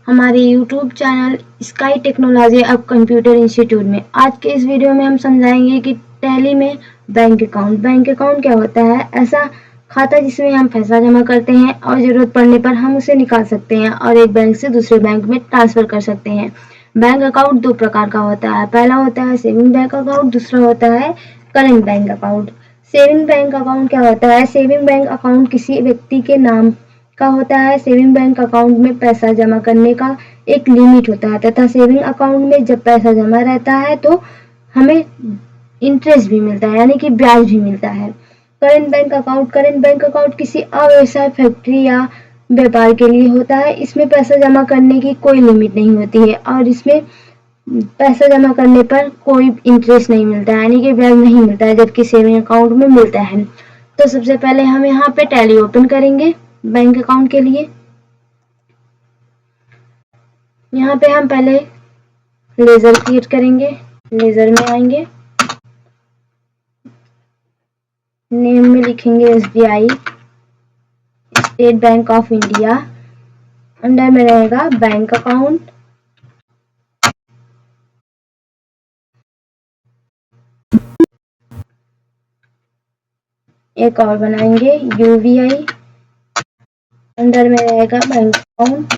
हमारे YouTube channel sky technology अब computer institute में। आज के इस वीडियो में हम समझाएंगे कि टैली में बैंक अकाउंट क्या होता है। ऐसा खाता जिसमें हम पैसा जमा करते हैं और जरूरत पड़ने पर हम उसे निकाल सकते हैं और एक बैंक से दूसरे बैंक में ट्रांसफर कर सकते हैं। बैंक अकाउंट दो प्रकार का होता है। पहला होता है सेविंग बैंक अकाउंट, दूसरा होता है current bank account. Saving bank account क्या होता है? सेविंग बैंक अकाउंट किसी व्यक्ति के नाम का होता है। सेविंग बैंक अकाउंट में पैसा जमा करने का एक लिमिट होता है तथा सेविंग अकाउंट में जब पैसा जमा रहता है तो हमें इंटरेस्ट भी मिलता है, यानी कि ब्याज भी मिलता है। करंट बैंक अकाउंट किसी अव्यवसाय, फैक्ट्री या व्यापार के लिए होता है। इसमें पैसा जमा करने की कोई लिमिट नहीं होती है और इसमें पैसा जमा करने पर कोई इंटरेस्ट नहीं मिलता है, यानी कि ब्याज नहीं मिलता है, जबकि सेविंग अकाउंट में मिलता है। तो सबसे पहले हम यहाँ पे टैली ओपन करेंगे बैंक अकाउंट के लिए। यहाँ पे हम पहले लेजर क्रिएट करेंगे। लेजर में आएंगे, नेम में लिखेंगे SBI, state bank of India. Under में रहेगा बैंक अकाउंट। एक और बनाएंगे UBI। अंडर में रहेगा बैंक अकाउंट।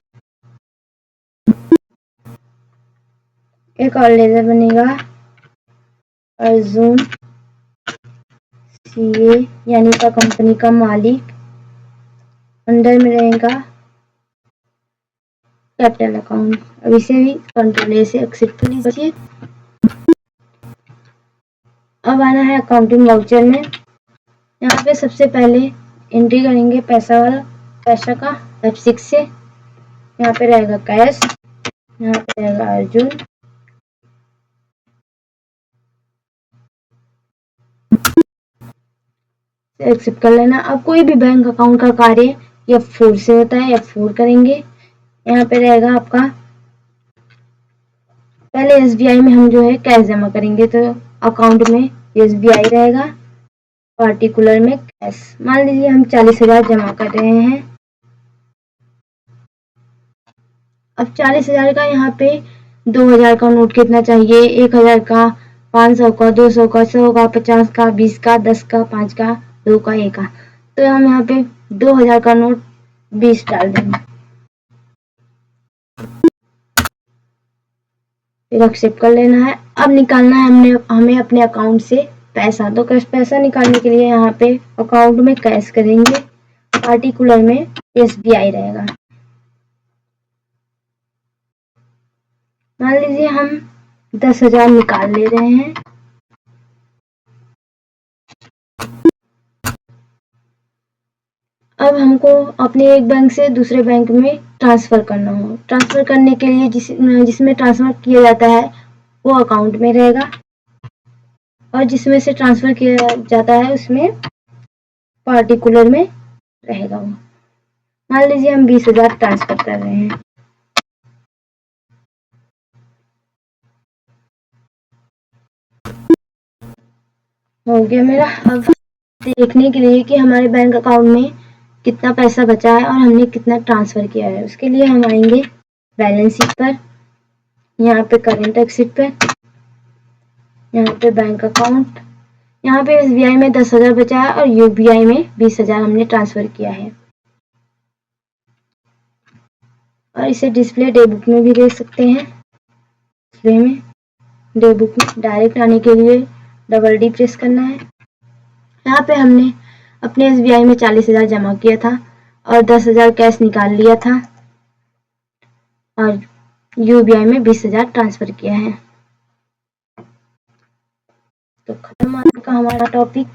एक और लेजर बनेगा अर्जुन CA, यानी का कंपनी का मालिक। अंडर में रहेगा कैपिटल अकाउंट। अब इसे भी कंट्रोल A से एक्सेप्ट कर लीजिए। अब आना है अकाउंटिंग वाउचर में। यहाँ पे सबसे पहले एंट्री करेंगे पैसा का F6 से। यहाँ पे रहेगा कैश, यहाँ पे रहेगा अर्जुन। एक्सेप्ट कर लेना। अब कोई भी बैंक अकाउंट का कार्य F4 से होता है, F4 करेंगे। यहाँ पे रहेगा आपका, पहले SBI में हम जो है कैश जमा करेंगे तो अकाउंट में SBI रहेगा, पार्टिकुलर में कैश। मान लीजिए हम 40,000 जमा कर रहे हैं। अब 40,000 का यहाँ पे 2,000 का नोट कितना चाहिए, 1,000 का, 500 का, 200 का, 100 का, 50 का, 20 का, 10 का, 5 का, 2 का, 1 का। तो हम यहाँ पे 2,000 का नोट 20 डाल देंगे, फिर एक्सेप्ट कर लेना है। अब निकालना है हमें अपने अकाउंट से पैसा। तो कैश पैसा निकालने के लिए यहाँ पे अकाउंट में कैश करेंगे, पार्टिकुलर में SBI रहेगा। मान लीजिए हम 10,000 निकाल ले रहे हैं। अब हमको अपने एक बैंक से दूसरे बैंक में ट्रांसफर करना हो। ट्रांसफर करने के लिए जिसमें ट्रांसफर किया जाता है वो अकाउंट में रहेगा और जिसमें से ट्रांसफर किया जाता है उसमें पार्टिकुलर में रहेगा वो। मान लीजिए हम 20,000 ट्रांसफर कर रहे हैं। हो गया मेरा। अब देखने के लिए कि हमारे बैंक अकाउंट में कितना पैसा बचा है और हमने कितना ट्रांसफर किया है, उसके लिए हम आएंगे बैलेंस शीट पर। यहाँ पे करंट एक्सिट पर, यहाँ पे बैंक अकाउंट, यहाँ पे SBI में 10,000 बचा है और UBI में 20,000 हमने ट्रांसफर किया है। और इसे डिस्प्ले डे बुक में भी देख सकते हैं। डिस्प्ले में डे बुक में डायरेक्ट आने के लिए डबल D प्रेस करना है। यहाँ पे हमने अपने SBI में 40,000 जमा किया था और 10,000 कैश निकाल लिया था और UBI में 20,000 ट्रांसफर किया है। तो खत्म आपका हमारा टॉपिक।